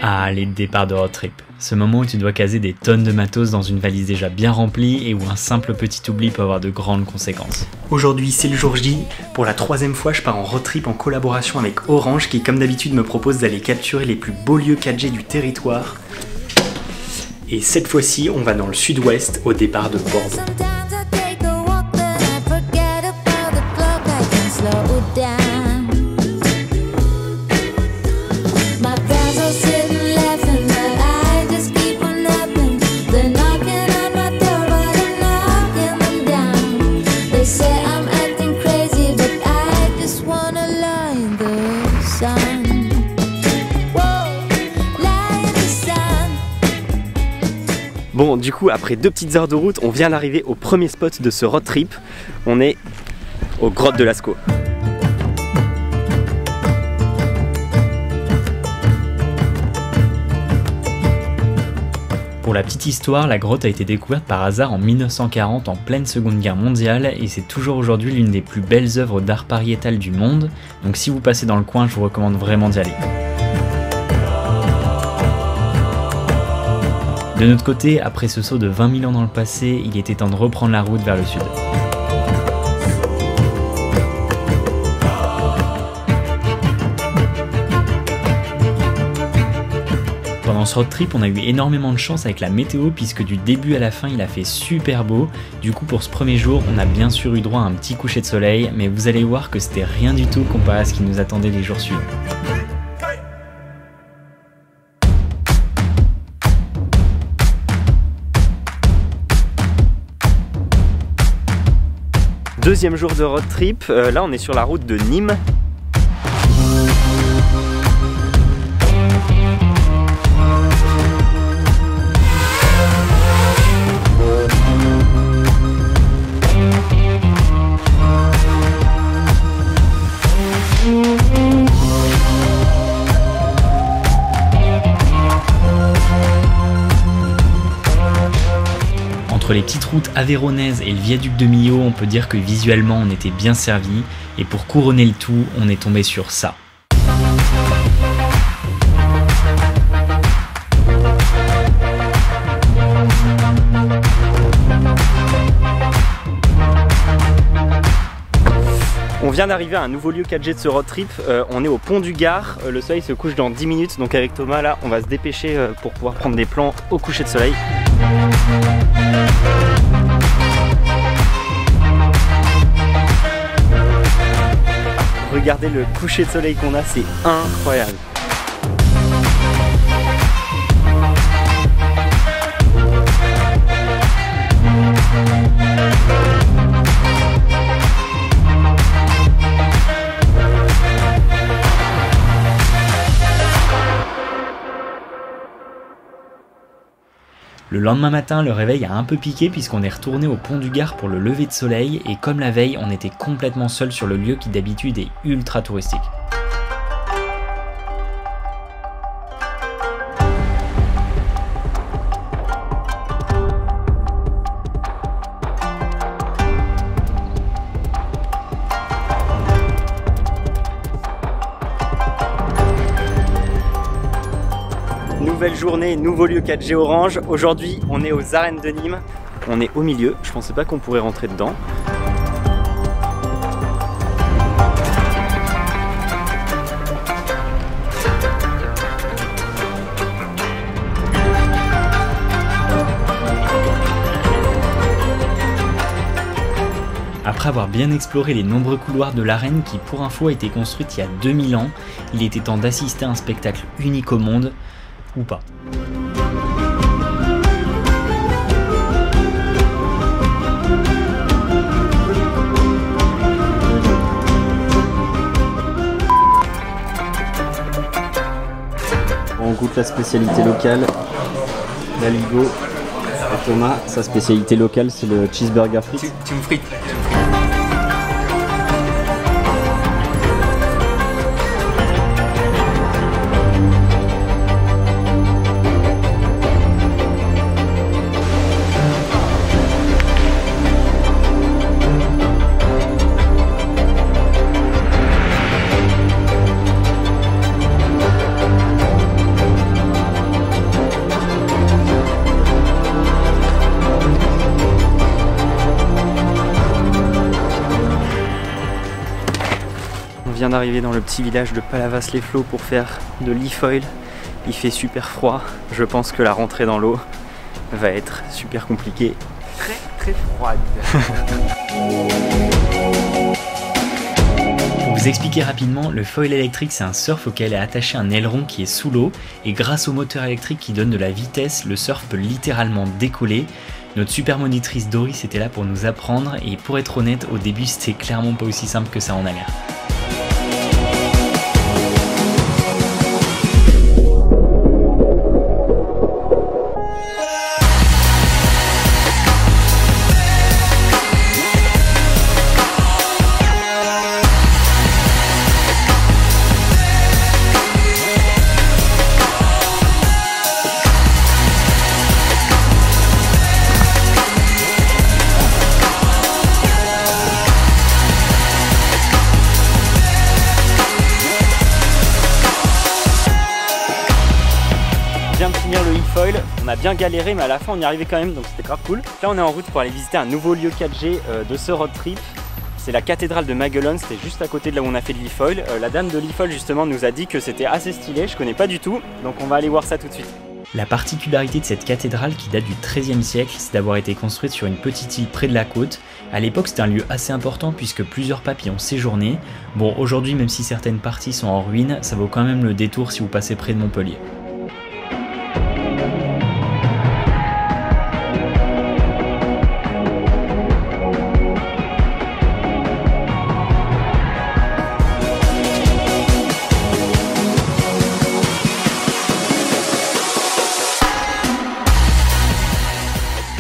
Ah, les départs de road trip. Ce moment où tu dois caser des tonnes de matos dans une valise déjà bien remplie et où un simple petit oubli peut avoir de grandes conséquences. Aujourd'hui, c'est le jour J. Pour la 3e fois, je pars en road trip en collaboration avec Orange qui, comme d'habitude, me propose d'aller capturer les plus beaux lieux 4G du territoire. Et cette fois-ci, on va dans le sud-ouest au départ de Bordeaux. Bon, du coup, après 2 petites heures de route, on vient d'arriver au premier spot de ce road trip. On est aux grottes de Lascaux. Pour la petite histoire, la grotte a été découverte par hasard en 1940 en pleine Seconde Guerre mondiale et c'est toujours aujourd'hui l'une des plus belles œuvres d'art pariétal du monde. Donc si vous passez dans le coin, je vous recommande vraiment d'y aller. De notre côté, après ce saut de 20 000 ans dans le passé, il était temps de reprendre la route vers le sud. Pendant ce road trip, on a eu énormément de chance avec la météo puisque du début à la fin, il a fait super beau. Du coup, pour ce premier jour, on a bien sûr eu droit à un petit coucher de soleil, mais vous allez voir que c'était rien du tout comparé à ce qui nous attendait les jours suivants. Deuxième jour de road trip, là on est sur la route de Nîmes. Entre les petites routes aveyronaises et le viaduc de Millau, on peut dire que visuellement on était bien servi, et pour couronner le tout, on est tombé sur ça. On vient d'arriver à un nouveau lieu 4G de ce road trip, on est au pont du Gard, le soleil se couche dans 10 minutes, donc avec Thomas là on va se dépêcher pour pouvoir prendre des plans au coucher de soleil. Regardez le coucher de soleil qu'on a, c'est incroyable. Le lendemain matin, le réveil a un peu piqué puisqu'on est retourné au pont du Gard pour le lever de soleil et comme la veille, on était complètement seul sur le lieu qui d'habitude est ultra touristique. Nouvelle journée, nouveau lieu 4G Orange. Aujourd'hui, on est aux arènes de Nîmes. On est au milieu. Je pensais pas qu'on pourrait rentrer dedans. Après avoir bien exploré les nombreux couloirs de l'arène qui, pour info, a été construite il y a 2000 ans, il était temps d'assister à un spectacle unique au monde. Ou pas. On goûte la spécialité locale, l'Aligo. Et Thomas, sa spécialité locale, c'est le cheeseburger frites. Tu me frites. vient d'arriver dans le petit village de Palavas-les-Flots pour faire de l'e-foil. Il fait super froid. Je pense que la rentrée dans l'eau va être super compliquée. Très très froide. Pour vous expliquer rapidement, le foil électrique c'est un surf auquel est attaché un aileron qui est sous l'eau et grâce au moteur électrique qui donne de la vitesse, le surf peut littéralement décoller. Notre super monitrice Doris était là pour nous apprendre et pour être honnête, au début c'était clairement pas aussi simple que ça en a l'air. On a bien galéré mais à la fin on y arrivait quand même, donc c'était grave cool. Là on est en route pour aller visiter un nouveau lieu 4G de ce road trip. C'est la cathédrale de Maguelone, c'était juste à côté de là où on a fait de l'e-foil. La dame de l'e-foil justement nous a dit que c'était assez stylé, je connais pas du tout, donc on va aller voir ça tout de suite. La particularité de cette cathédrale qui date du XIIIe siècle, c'est d'avoir été construite sur une petite île près de la côte. À l'époque c'était un lieu assez important puisque plusieurs papes y ont séjourné. Bon aujourd'hui même si certaines parties sont en ruine, ça vaut quand même le détour si vous passez près de Montpellier.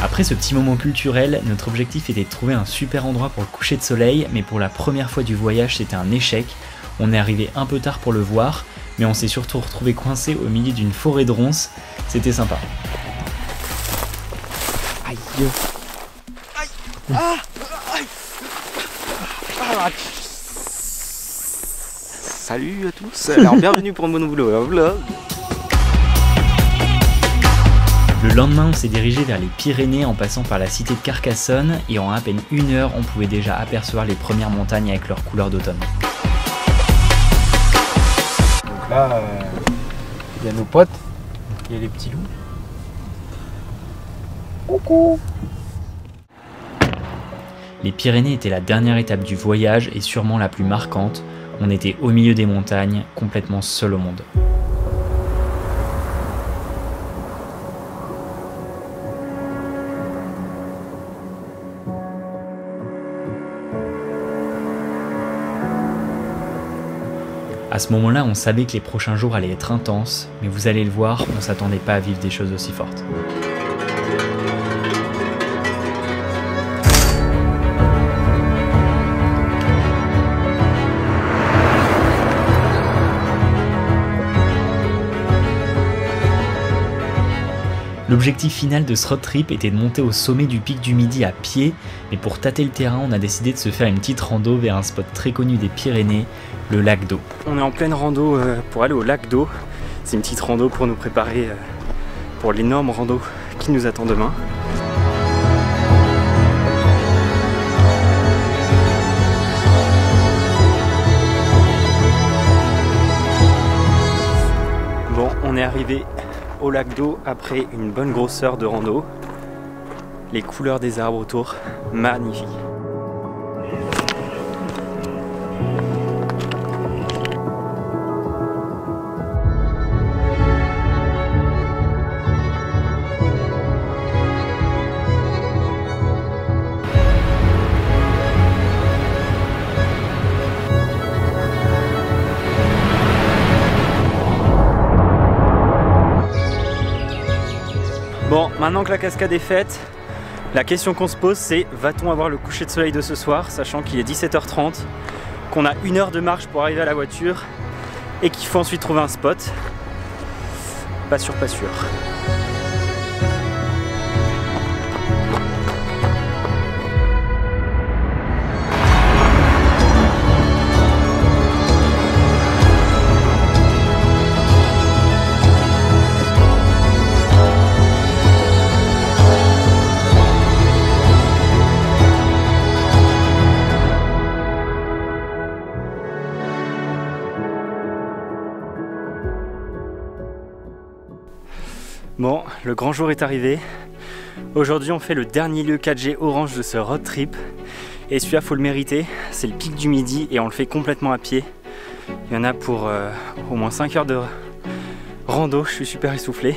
Après ce petit moment culturel, notre objectif était de trouver un super endroit pour le coucher de soleil, mais pour la première fois du voyage c'était un échec. On est arrivé un peu tard pour le voir, mais on s'est surtout retrouvé coincé au milieu d'une forêt de ronces, c'était sympa. Aïe. Aïe. Ah. Aïe. Ah. Salut à tous, alors bienvenue pour mon nouveau vlog. Le lendemain, on s'est dirigé vers les Pyrénées en passant par la cité de Carcassonne et en à peine 1 heure, on pouvait déjà apercevoir les premières montagnes avec leurs couleurs d'automne. Donc là, il y a nos potes, il y a les petits loups. Coucou! Les Pyrénées étaient la dernière étape du voyage et sûrement la plus marquante. On était au milieu des montagnes, complètement seul au monde. À ce moment-là, on savait que les prochains jours allaient être intenses, mais vous allez le voir, on s'attendait pas à vivre des choses aussi fortes. L'objectif final de ce road trip était de monter au sommet du pic du Midi à pied, mais pour tâter le terrain, on a décidé de se faire une petite rando vers un spot très connu des Pyrénées, le lac d'Eau. On est en pleine rando pour aller au lac d'Eau. C'est une petite rando pour nous préparer pour l'énorme rando qui nous attend demain. Bon, on est arrivé au lac d'Eau après une bonne grosse heure de rando. Les couleurs des arbres autour, magnifiques. Bon, maintenant que la cascade est faite, la question qu'on se pose c'est va-t-on avoir le coucher de soleil de ce soir, sachant qu'il est 17h30, qu'on a 1 heure de marche pour arriver à la voiture et qu'il faut ensuite trouver un spot. Pas sûr, pas sûr. Bon, le grand jour est arrivé. Aujourd'hui on fait le dernier lieu 4G orange de ce road trip. Et celui-là faut le mériter, c'est le pic du Midi et on le fait complètement à pied. Il y en a pour au moins 5 heures de rando, je suis super essoufflé.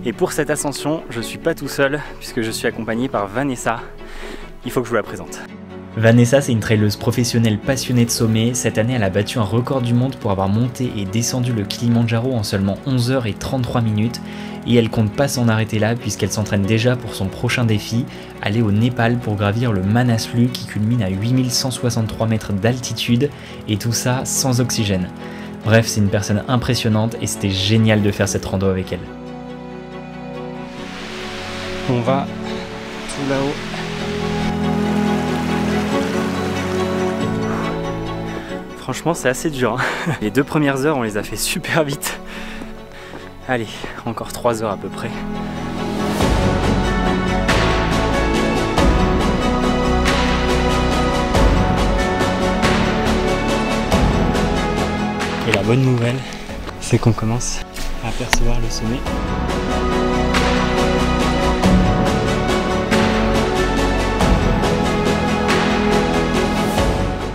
Et pour cette ascension, je suis pas tout seul puisque je suis accompagné par Vanessa. Il faut que je vous la présente. Vanessa, c'est une traileuse professionnelle passionnée de sommet. Cette année, elle a battu un record du monde pour avoir monté et descendu le Kilimandjaro en seulement 11 h et 33 minutes. Et elle compte pas s'en arrêter là puisqu'elle s'entraîne déjà pour son prochain défi, aller au Népal pour gravir le Manaslu qui culmine à 8163 mètres d'altitude et tout ça sans oxygène. Bref, c'est une personne impressionnante et c'était génial de faire cette rando avec elle. On va tout là-haut. Franchement, c'est assez dur. Hein. Les 2 premières heures, on les a fait super vite. Allez, encore 3 heures à peu près. Et la bonne nouvelle, c'est qu'on commence à apercevoir le sommet.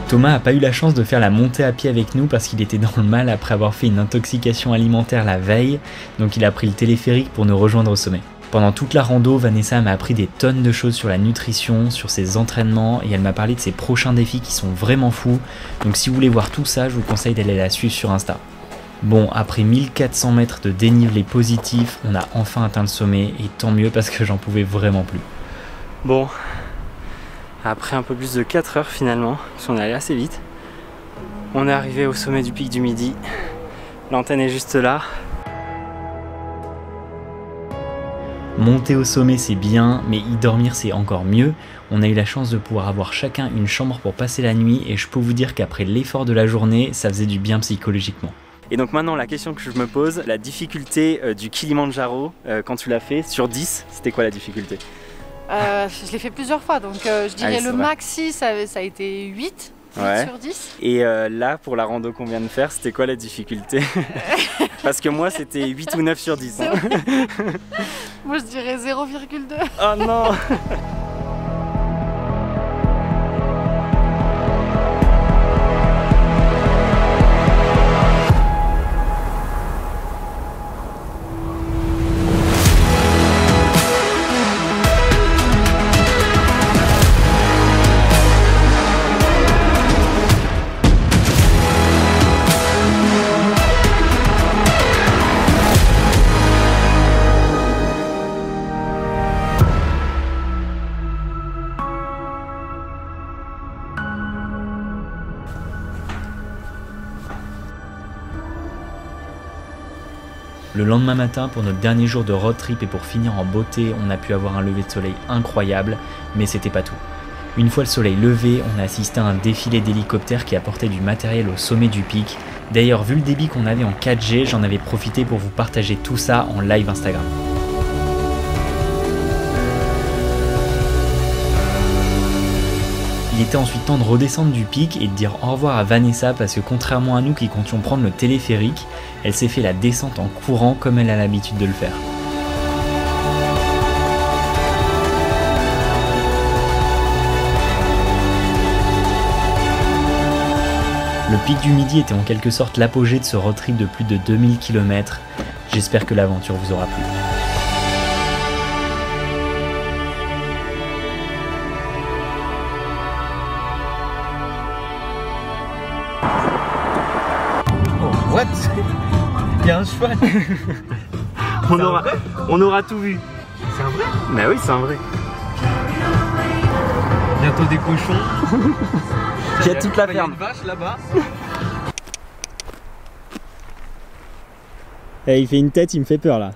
Thomas n'a pas eu la chance de faire la montée à pied avec nous parce qu'il était dans le mal après avoir fait une intoxication alimentaire la veille, donc il a pris le téléphérique pour nous rejoindre au sommet. Pendant toute la rando, Vanessa m'a appris des tonnes de choses sur la nutrition, sur ses entraînements et elle m'a parlé de ses prochains défis qui sont vraiment fous, donc si vous voulez voir tout ça, je vous conseille d'aller la suivre sur Insta. Bon, après 1400 mètres de dénivelé positif, on a enfin atteint le sommet et tant mieux parce que j'en pouvais vraiment plus. Bon. Après un peu plus de 4 heures finalement, parce qu'on est allé assez vite, on est arrivé au sommet du pic du Midi. L'antenne est juste là. Monter au sommet c'est bien, mais y dormir c'est encore mieux. On a eu la chance de pouvoir avoir chacun une chambre pour passer la nuit et je peux vous dire qu'après l'effort de la journée, ça faisait du bien psychologiquement. Et donc maintenant la question que je me pose, la difficulté du Kilimandjaro, quand tu l'as fait, sur 10, c'était quoi la difficulté ? Je l'ai fait plusieurs fois, donc je dirais le maxi ça a été 8 sur 10. Et là, pour la rando qu'on vient de faire, c'était quoi la difficulté? Parce que moi, c'était 8 ou 9 sur 10. Hein. Moi, je dirais 0,2. Oh non. Le lendemain matin, pour notre dernier jour de road trip et pour finir en beauté, on a pu avoir un lever de soleil incroyable, mais c'était pas tout. Une fois le soleil levé, on a assisté à un défilé d'hélicoptères qui apportait du matériel au sommet du pic. D'ailleurs, vu le débit qu'on avait en 4G, j'en avais profité pour vous partager tout ça en live Instagram. Il était ensuite temps de redescendre du pic et de dire au revoir à Vanessa parce que contrairement à nous qui comptions prendre le téléphérique, elle s'est fait la descente en courant comme elle a l'habitude de le faire. Le pic du Midi était en quelque sorte l'apogée de ce road trip de plus de 2000 km. J'espère que l'aventure vous aura plu. What? Il y a un cheval. On aura tout vu. C'est un vrai? Bah oui, c'est un vrai. Bientôt des cochons. Il y a toute la ferme. Il y a une vache là-bas. Il fait une tête, il me fait peur là.